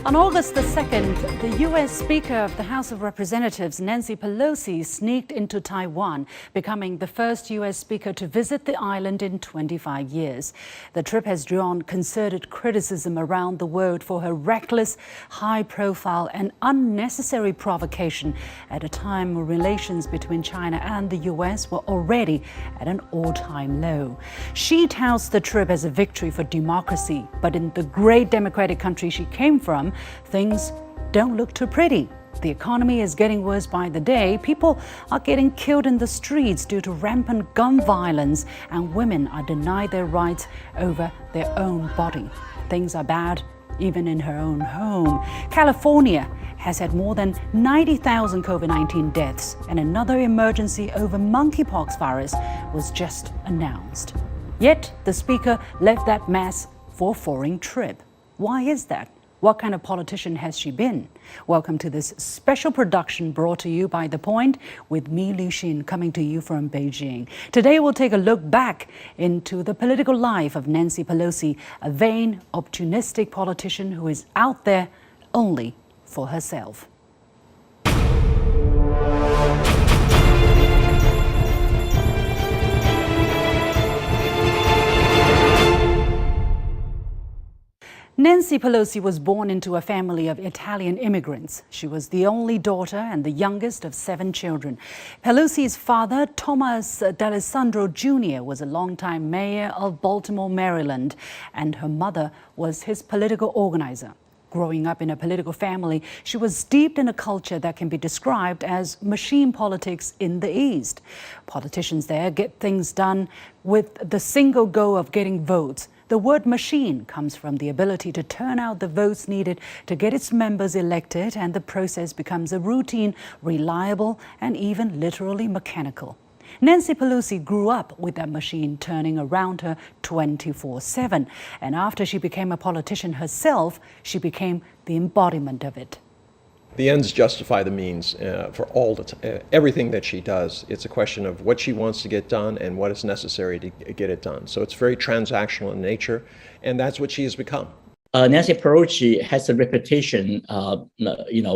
On August the 2nd, the U.S. Speaker of the House of Representatives, Nancy Pelosi, sneaked into Taiwan, becoming the first U.S. Speaker to visit the island in 25 years. The trip has drawn concerted criticism around the world for her reckless, high-profile and unnecessary provocation at a time when relations between China and the U.S. were already at an all-time low. She touts the trip as a victory for democracy, but in the great democratic country she came from, things don't look too pretty. The economy is getting worse by the day. People are getting killed in the streets due to rampant gun violence, and women are denied their rights over their own body. Things are bad even in her own home. California has had more than 90,000 COVID-19 deaths, and another emergency over monkeypox virus was just announced. Yet the speaker left that mess for a foreign trip. Why is that? What kind of politician has she been? Welcome to this special production brought to you by The Point with me, Liu Xin, coming to you from Beijing. Today we'll take a look back into the political life of Nancy Pelosi, a vain, opportunistic politician who is out there only for herself. Nancy Pelosi was born into a family of Italian immigrants. She was the only daughter and the youngest of 7 children. Pelosi's father, Thomas D'Alessandro Jr., was a longtime mayor of Baltimore, Maryland, and her mother was his political organizer. Growing up in a political family, she was steeped in a culture that can be described as machine politics in the East. Politicians there get things done with the single goal of getting votes. The word machine comes from the ability to turn out the votes needed to get its members elected, and the process becomes a routine, reliable, and even literally mechanical. Nancy Pelosi grew up with that machine turning around her 24/7, and after she became a politician herself, she became the embodiment of it. The ends justify the means for everything that she does. It's a question of what she wants to get done and what is necessary to get it done. So it's very transactional in nature, and that's what she has become. Nancy Pelosi has a reputation,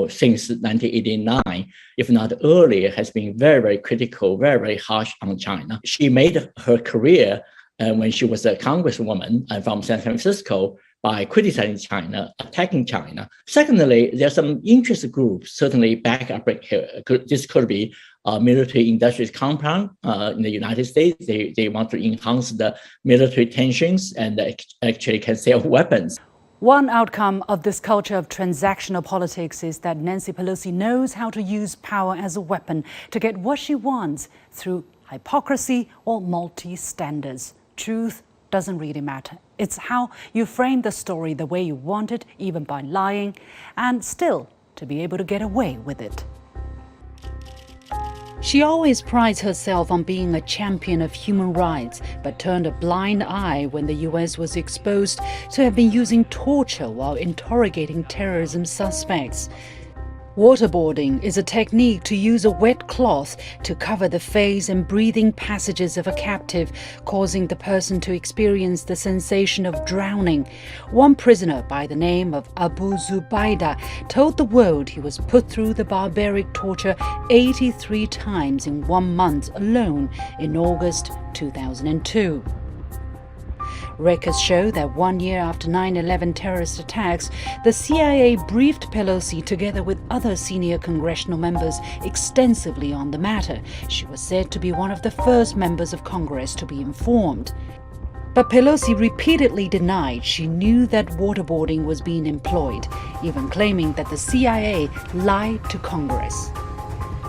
since 1989, if not earlier, has been very, very critical, very, very harsh on China. She made her career when she was a congresswoman from San Francisco by criticizing China, attacking China. Secondly, there are some interest groups certainly back up here. This could be a military-industrial compound in the United States. They want to enhance the military tensions and actually can sell weapons. One outcome of this culture of transactional politics is that Nancy Pelosi knows how to use power as a weapon to get what she wants through hypocrisy or multi-standards. Truth doesn't really matter. It's how you frame the story the way you want it, even by lying, and still to be able to get away with it. She always prides herself on being a champion of human rights, but turned a blind eye when the U.S. was exposed to have been using torture while interrogating terrorism suspects. Waterboarding is a technique to use a wet cloth to cover the face and breathing passages of a captive, causing the person to experience the sensation of drowning. One prisoner by the name of Abu Zubaydah told the world he was put through the barbaric torture 83 times in 1 month alone in August 2002. Records show that 1 year after 9/11 terrorist attacks, the CIA briefed Pelosi together with other senior congressional members extensively on the matter. She was said to be one of the first members of Congress to be informed. But Pelosi repeatedly denied she knew that waterboarding was being employed, even claiming that the CIA lied to Congress.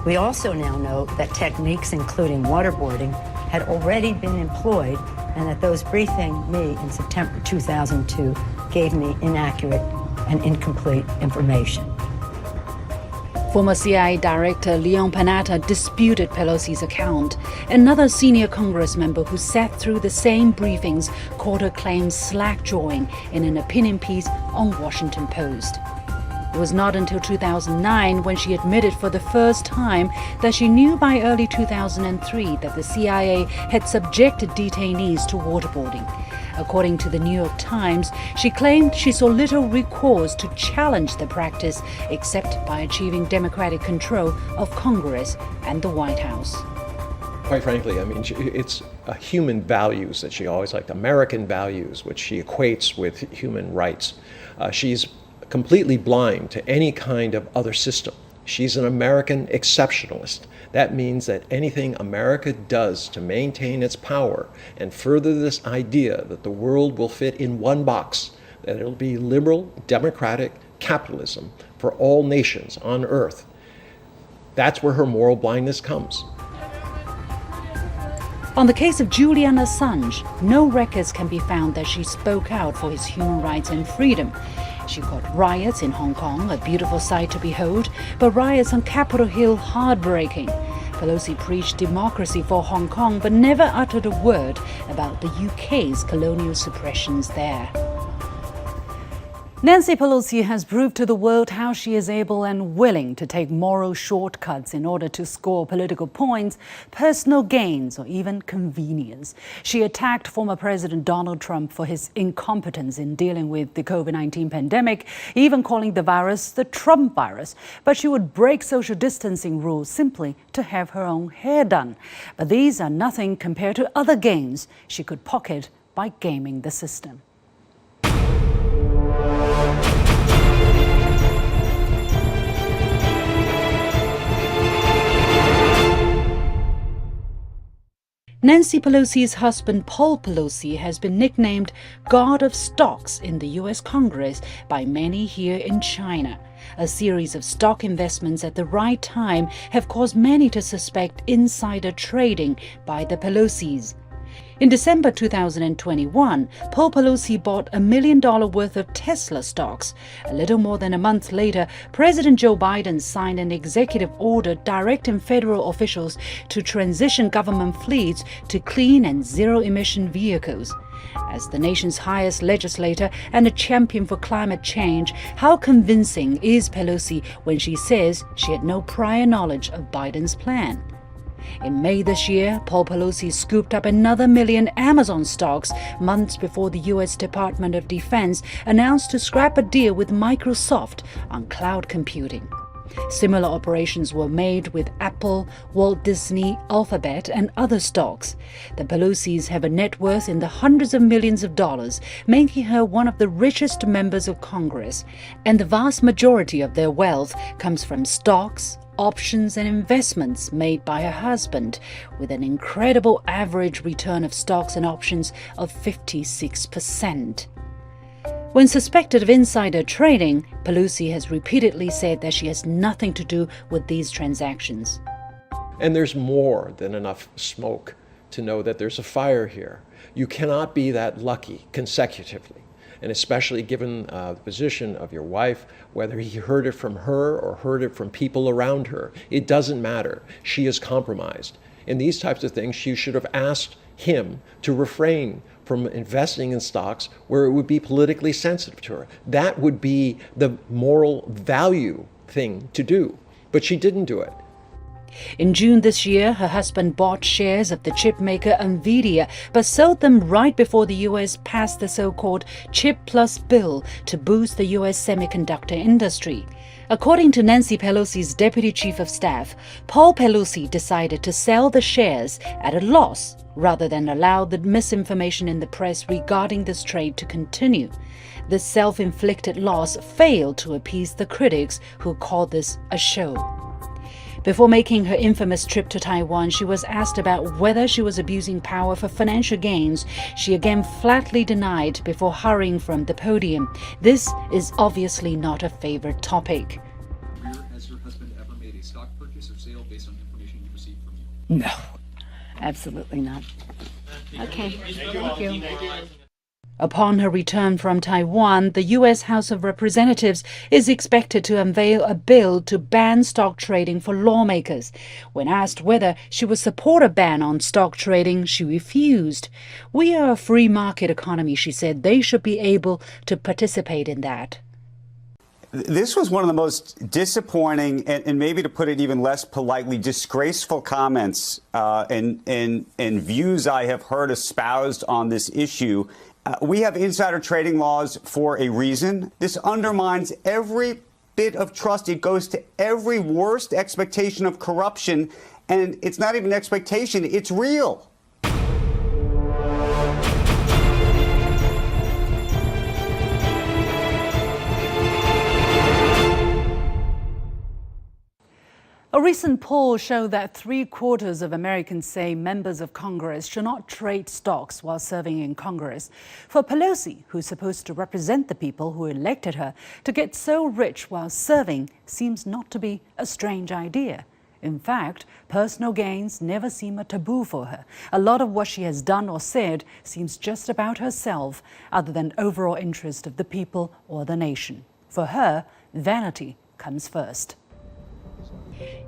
We also now know that techniques including waterboarding had already been employed, and that those briefing me in September 2002 gave me inaccurate and incomplete information. Former CIA Director Leon Panetta disputed Pelosi's account. Another senior Congress member who sat through the same briefings called her claims slack-jawing in an opinion piece on Washington Post. It was not until 2009 when she admitted for the first time that she knew by early 2003 that the CIA had subjected detainees to waterboarding. According to the New York Times, she claimed she saw little recourse to challenge the practice except by achieving Democratic control of Congress and the White House. Quite frankly, I mean, it's human values that she always liked, American values, which she equates with human rights. She's completely blind to any kind of other system. She's an American exceptionalist. That means that anything America does to maintain its power and further this idea that the world will fit in one box, that it'll be liberal, democratic capitalism for all nations on earth, that's where her moral blindness comes. On the case of Julian Assange, no records can be found that she spoke out for his human rights and freedom. She called riots in Hong Kong a beautiful sight to behold, but riots on Capitol Hill heartbreaking. Pelosi preached democracy for Hong Kong, but never uttered a word about the UK's colonial suppressions there. Nancy Pelosi has proved to the world how she is able and willing to take moral shortcuts in order to score political points, personal gains, or even convenience. She attacked former President Donald Trump for his incompetence in dealing with the COVID-19 pandemic, even calling the virus the Trump virus. But she would break social distancing rules simply to have her own hair done. But these are nothing compared to other gains she could pocket by gaming the system. Nancy Pelosi's husband, Paul Pelosi, has been nicknamed God of Stocks in the U.S. Congress by many here in China. A series of stock investments at the right time have caused many to suspect insider trading by the Pelosis. In December 2021, Paul Pelosi bought $1 million worth of Tesla stocks. A little more than a month later, President Joe Biden signed an executive order directing federal officials to transition government fleets to clean and zero-emission vehicles. As the nation's highest legislator and a champion for climate change, how convincing is Pelosi when she says she had no prior knowledge of Biden's plan? In May this year, Paul Pelosi scooped up another 1 million Amazon stocks months before the U.S. Department of Defense announced to scrap a deal with Microsoft on cloud computing. Similar operations were made with Apple, Walt Disney, Alphabet, and other stocks. The Pelosis have a net worth in the hundreds of millions of dollars, making her one of the richest members of Congress. And the vast majority of their wealth comes from stocks, options and investments made by her husband, with an incredible average return of stocks and options of 56%. When suspected of insider trading, Pelosi has repeatedly said that she has nothing to do with these transactions. And there's more than enough smoke to know that there's a fire here. You cannot be that lucky consecutively. And especially given the position of your wife, whether he heard it from her or heard it from people around her, it doesn't matter. She is compromised. In these types of things, she should have asked him to refrain from investing in stocks where it would be politically sensitive to her. That would be the moral value thing to do. But she didn't do it. In June this year, her husband bought shares of the chipmaker Nvidia, but sold them right before the U.S. passed the so-called Chip Plus bill to boost the U.S. semiconductor industry. According to Nancy Pelosi's deputy chief of staff, Paul Pelosi decided to sell the shares at a loss rather than allow the misinformation in the press regarding this trade to continue. This self-inflicted loss failed to appease the critics who called this a show. Before making her infamous trip to Taiwan, she was asked about whether she was abusing power for financial gains. She again flatly denied before hurrying from the podium. This is obviously not a favorite topic. Has your husband ever made a stock purchase or sale based on information you received from you? No, absolutely not. Okay, thank you. Upon her return from Taiwan, the U.S. House of Representatives is expected to unveil a bill to ban stock trading for lawmakers. When asked whether she would support a ban on stock trading, she refused. "We are a free market economy," she said. "They should be able to participate in that." This was one of the most disappointing and maybe, to put it even less politely, disgraceful comments and views I have heard espoused on this issue We have insider trading laws for a reason. This undermines every bit of trust. It goes to every worst expectation of corruption. And it's not even expectation, it's real. A recent poll showed that 3/4 of Americans say members of Congress should not trade stocks while serving in Congress. For Pelosi, who's supposed to represent the people who elected her, to get so rich while serving seems not to be a strange idea. In fact, personal gains never seem a taboo for her. A lot of what she has done or said seems just about herself, other than overall interest of the people or the nation. For her, vanity comes first.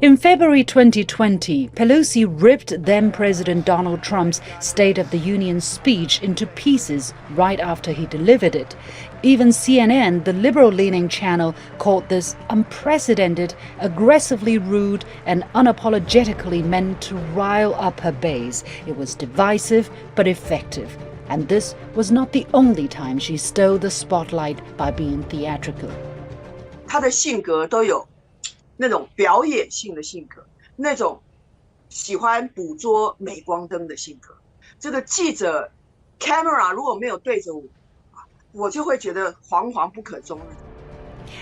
In February 2020, Pelosi ripped then-President Donald Trump's State of the Union speech into pieces right after he delivered it. Even CNN, the liberal-leaning channel, called this unprecedented, aggressively rude, and unapologetically meant to rile up her base. It was divisive but effective. And this was not the only time she stole the spotlight by being theatrical. 她的性格都有那种表演性的性格，那种喜欢捕捉镁光灯的性格。这个记者 camera 如果没有对着我，我就会觉得惶惶不可终日。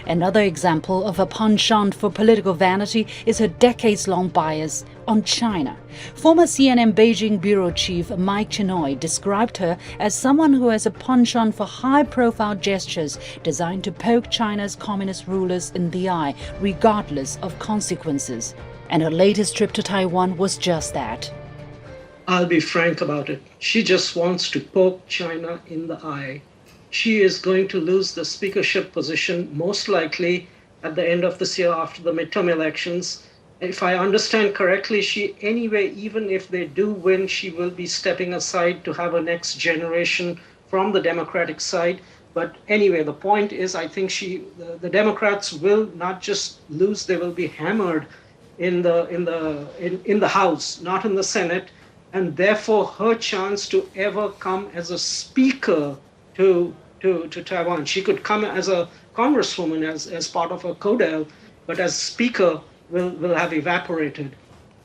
Another example of a penchant for political vanity is her decades-long bias on China. Former CNN Beijing bureau chief Mike Chinoy described her as someone who has a penchant for high-profile gestures designed to poke China's communist rulers in the eye, regardless of consequences. And her latest trip to Taiwan was just that. I'll be frank about it. She just wants to poke China in the eye. She is going to lose the speakership position most likely at the end of this year after the midterm elections. If I understand correctly, even if they do win, she will be stepping aside to have a next generation from the Democratic side. But anyway, the point is, I think the Democrats will not just lose; they will be hammered in the House, not in the Senate, and therefore her chance to ever come as a speaker to Taiwan. She could come as a congresswoman, as part of a CODEL, but as speaker will have evaporated.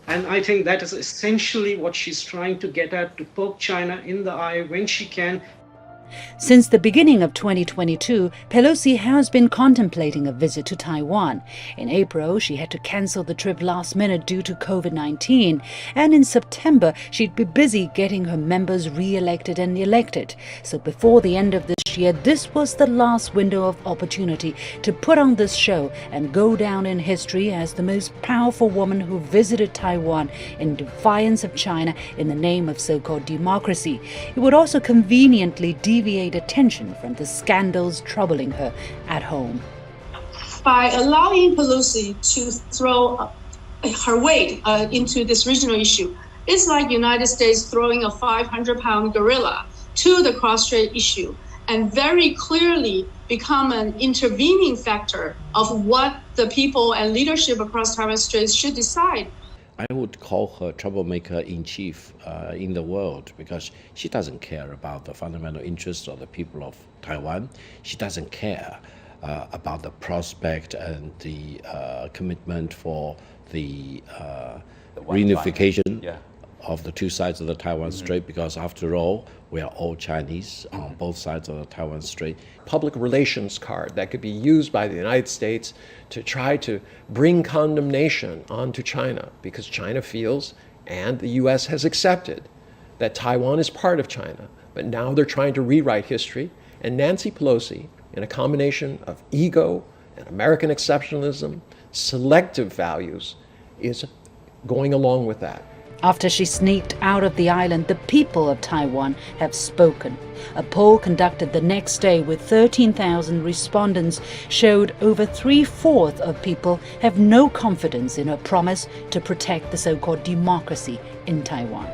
And I think that is essentially what she's trying to get at, to poke China in the eye when she can. Since the beginning of 2022, Pelosi has been contemplating a visit to Taiwan. In April, she had to cancel the trip last minute due to COVID-19. And in September, she'd be busy getting her members re-elected and elected. So before the end of this year, this was the last window of opportunity to put on this show and go down in history as the most powerful woman who visited Taiwan in defiance of China in the name of so-called democracy. It would also conveniently deviate attention from the scandals troubling her at home. By allowing Pelosi to throw her weight into this regional issue, it's like the United States throwing a 500-pound gorilla to the cross-strait issue and very clearly become an intervening factor of what the people and leadership across Taiwan Straits should decide. I would call her troublemaker-in-chief in the world, because she doesn't care about the fundamental interests of the people of Taiwan. She doesn't care about the prospect and the commitment for the reunification of the two sides of the Taiwan Strait, because after all, we are all Chinese on both sides of the Taiwan Strait. Public relations card that could be used by the United States to try to bring condemnation onto China, because China feels, and the U.S. has accepted, that Taiwan is part of China. But now they're trying to rewrite history, and Nancy Pelosi, in a combination of ego and American exceptionalism, selective values, is going along with that. After she sneaked out of the island, the people of Taiwan have spoken. A poll conducted the next day with 13,000 respondents showed over 3/4 of people have no confidence in her promise to protect the so-called democracy in Taiwan.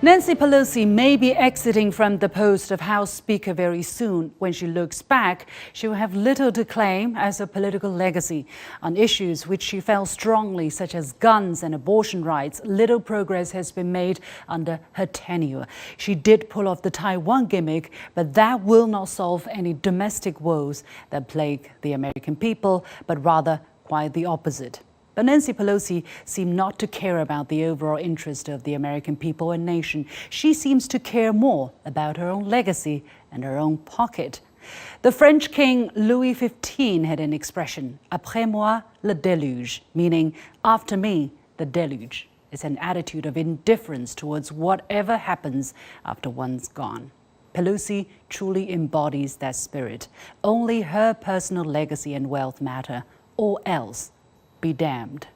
Nancy Pelosi may be exiting from the post of House Speaker very soon. When she looks back, she will have little to claim as a political legacy. On issues which she felt strongly, such as guns and abortion rights, little progress has been made under her tenure. She did pull off the Taiwan gimmick, but that will not solve any domestic woes that plague the American people, but rather quite the opposite. But Nancy Pelosi seemed not to care about the overall interest of the American people and nation. She seems to care more about her own legacy and her own pocket. The French King Louis XV had an expression, après moi le déluge, meaning after me the deluge. It's an attitude of indifference towards whatever happens after one's gone. Pelosi truly embodies that spirit. Only her personal legacy and wealth matter, or else be damned.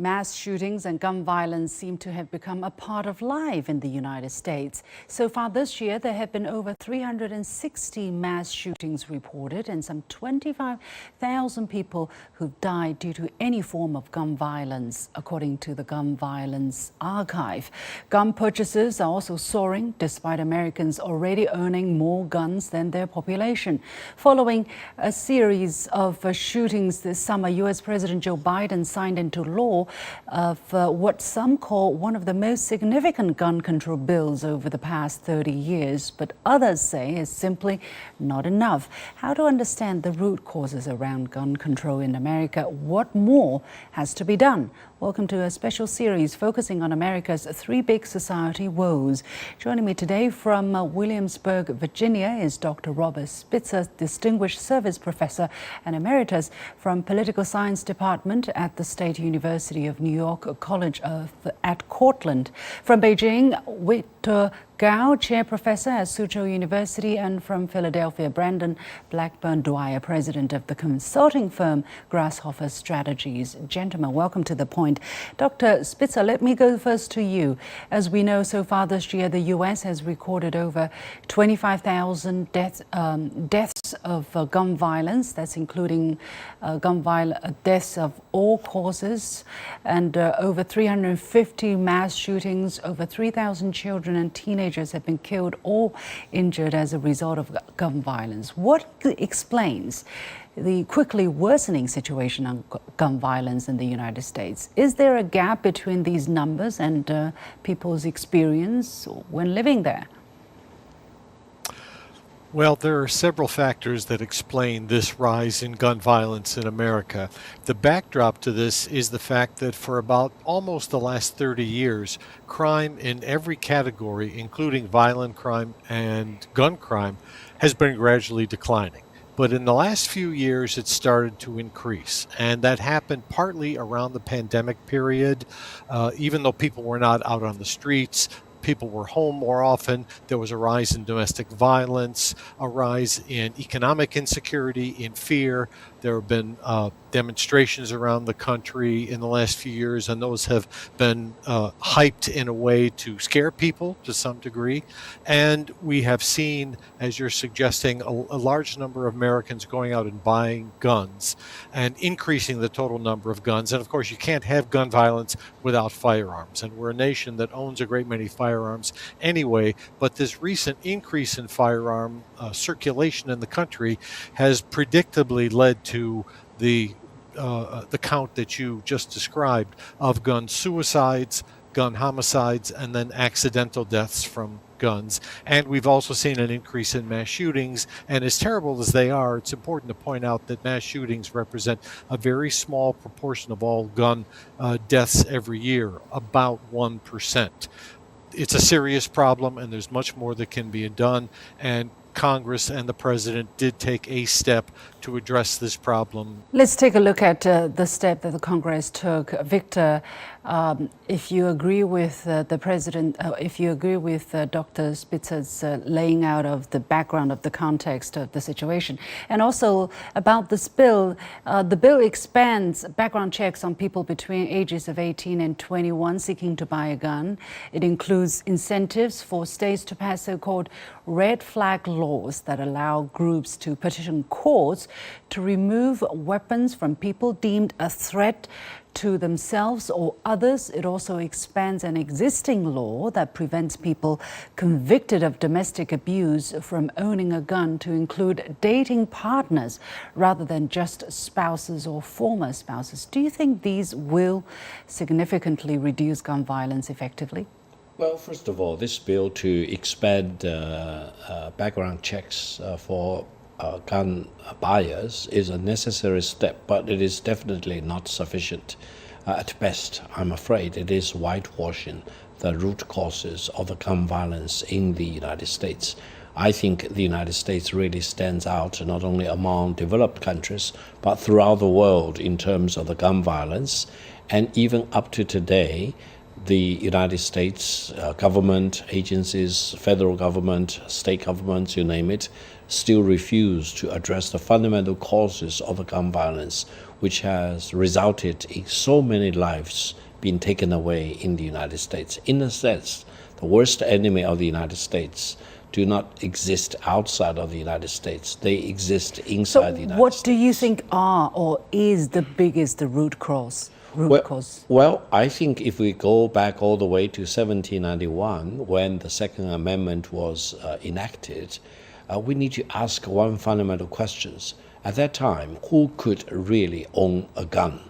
Mass shootings and gun violence seem to have become a part of life in the United States. So far this year, there have been over 360 mass shootings reported and some 25,000 people who've died due to any form of gun violence, according to the Gun Violence Archive. Gun purchases are also soaring, despite Americans already owning more guns than their population. Following a series of shootings this summer, U.S. President Joe Biden signed into law of what some call one of the most significant gun control bills over the past 30 years, but others say is simply not enough. How to understand the root causes around gun control in America? What more has to be done? Welcome to a special series focusing on America's three big society woes. Joining me today from Williamsburg, Virginia is Dr. Robert Spitzer, Distinguished Service Professor and Emeritus from Political Science Department at the State University of New York College at Cortland. From Beijing, Victor Gao, Chair Professor at Suzhou University, and from Philadelphia, Brandon Blackburn Dwyer, President of the consulting firm Grasshopper Strategies. Gentlemen, welcome to The Point. Dr. Spitzer, let me go first to you. As we know, so far this year, the U.S. has recorded over 25,000 deaths of gun violence. That's including deaths of all causes, and over 350 mass shootings. Over 3,000 children and teenagers have been killed or injured as a result of gun violence. What explains the quickly worsening situation on gun violence in the United States? Is there a gap between these numbers and people's experience when living there? Well, there are several factors that explain this rise in gun violence in America. The backdrop to this is the fact that for about almost the last 30 years, crime in every category, including violent crime and gun crime, has been gradually declining. But in the last few years, it started to increase. And that happened partly around the pandemic period. Even though people were not out on the streets, people were home more often. There was a rise in domestic violence, a rise in economic insecurity, in fear. There have been demonstrations around the country in the last few years, and those have been hyped in a way to scare people to some degree. And we have seen, as you're suggesting, a large number of Americans going out and buying guns and increasing the total number of guns. And of course, you can't have gun violence without firearms. And we're a nation that owns a great many firearms anyway. But this recent increase in firearm circulation in the country has predictably led to the count that you just described of gun suicides, gun homicides, and then accidental deaths from guns. And we've also seen an increase in mass shootings. And as terrible as they are, it's important to point out that mass shootings represent a very small proportion of all gun deaths every year, about 1%. It's a serious problem, and there's much more that can be done. And Congress and the president did take a step to address this problem. Let's take a look at the step that the Congress took. Victor, if you agree with the president, if you agree with Dr. Spitzer's laying out of the background of the context of the situation, and also about this bill, the bill expands background checks on people between ages of 18 and 21 seeking to buy a gun. It includes incentives for states to pass so-called red flag laws that allow groups to petition courts to remove weapons from people deemed a threat to themselves or others. It also expands an existing law that prevents people convicted of domestic abuse from owning a gun to include dating partners rather than just spouses or former spouses. Do you think these will significantly reduce gun violence effectively? Well, first of all, this bill to expand background checks for gun buyers is a necessary step, but it is definitely not sufficient. At best, I'm afraid it is whitewashing the root causes of the gun violence in the United States. I think the United States really stands out not only among developed countries, but throughout the world in terms of the gun violence. And even up to today, the United States government, agencies, federal government, state governments, you name it, still refuse to address the fundamental causes of the gun violence, which has resulted in so many lives being taken away in the United States. In a sense, the worst enemy of the United States do not exist outside of the United States. They exist inside the United States. So what do you think are or is the biggest root cause? Well, I think if we go back all the way to 1791, when the Second Amendment was enacted, we need to ask one fundamental question. At that time, who could really own a gun?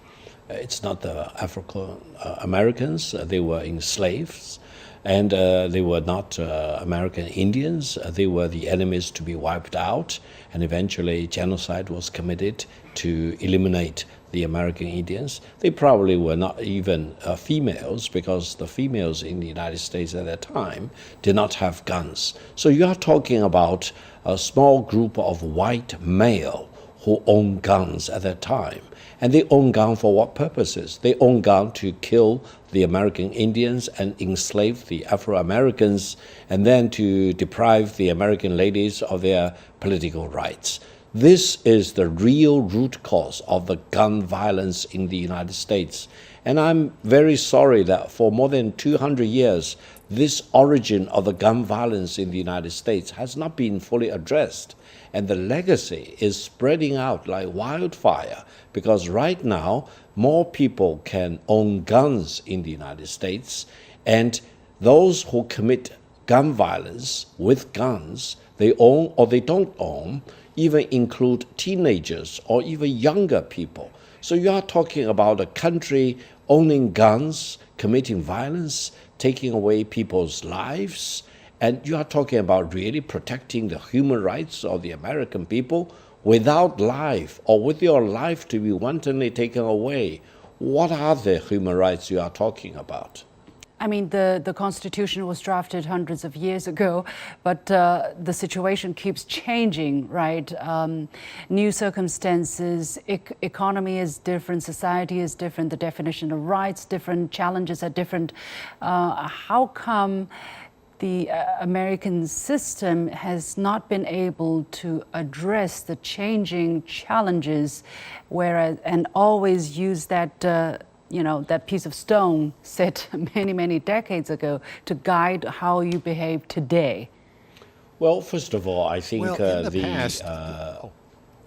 It's not the African Americans. They were enslaved. And they were not American Indians. They were the enemies to be wiped out. And eventually genocide was committed to eliminate the American Indians. They probably were not even females, because the females in the United States at that time did not have guns. So you are talking about a small group of white male who owned guns at that time. And they own guns for what purposes? They own guns to kill the American Indians and enslave the Afro-Americans, and then to deprive the American ladies of their political rights. This is the real root cause of the gun violence in the United States. And I'm very sorry that for more than 200 years, this origin of the gun violence in the United States has not been fully addressed. And the legacy is spreading out like wildfire, because right now, more people can own guns in the United States, and those who commit gun violence with guns, they own or they don't own, even include teenagers or even younger people. So you are talking about a country owning guns, committing violence, taking away people's lives, and you are talking about really protecting the human rights of the American people without life, or with your life to be wantonly taken away. What are the human rights you are talking about? I mean, the Constitution was drafted hundreds of years ago, but the situation keeps changing, right? New circumstances, economy is different, society is different, the definition of rights different, challenges are different. How come the American system has not been able to address the changing challenges, and always use that that piece of stone set many decades ago to guide how you behave today? Well, first of all, I think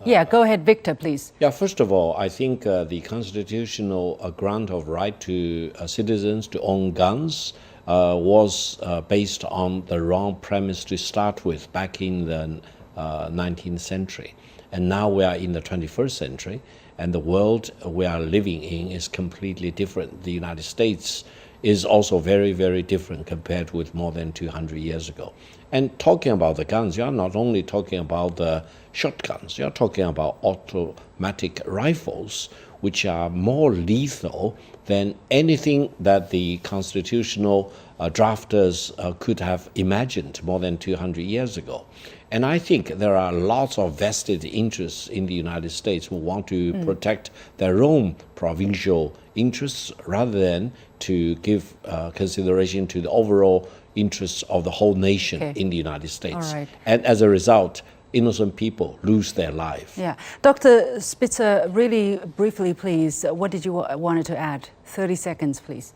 yeah, go ahead, Victor, please. Yeah, first of all, I think the constitutional grant of right to citizens to own guns was based on the wrong premise to start with back in the 19th century. And now we are in the 21st century, and the world we are living in is completely different. The United States is also very different compared with more than 200 years ago. And talking about the guns, you are not only talking about the shotguns, you are talking about automatic rifles, which are more lethal than anything that the constitutional drafters could have imagined more than 200 years ago. And I think there are lots of vested interests in the United States who want to protect their own provincial interests rather than to give consideration to the overall interests of the whole nation in the United States. All right. And as a result, innocent people lose their life. Yeah. Dr. Spitzer, really briefly, please, what did you wanted to add? 30 seconds, please.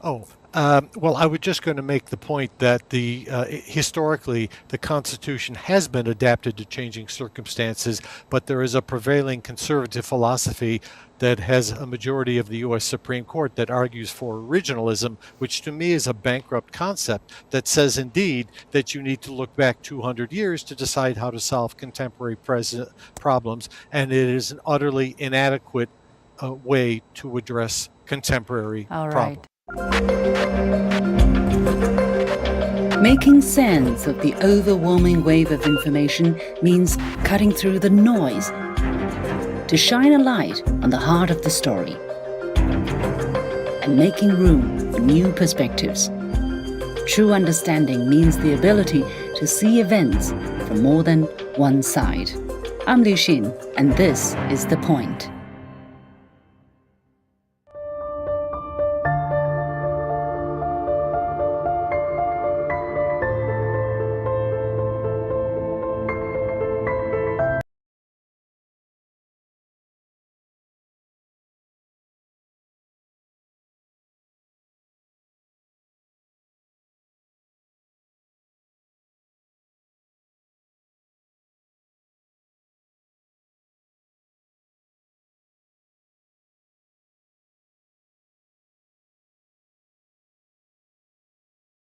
Well, I was just going to make the point that historically the Constitution has been adapted to changing circumstances, but there is a prevailing conservative philosophy that has a majority of the U.S. Supreme Court that argues for originalism, which to me is a bankrupt concept that says indeed that you need to look back 200 years to decide how to solve contemporary problems, and it is an utterly inadequate way to address contemporary problems. Making sense of the overwhelming wave of information means cutting through the noise to shine a light on the heart of the story and making room for new perspectives. True understanding means the ability to see events from more than one side. I'm Liu Xin, and this is The Point.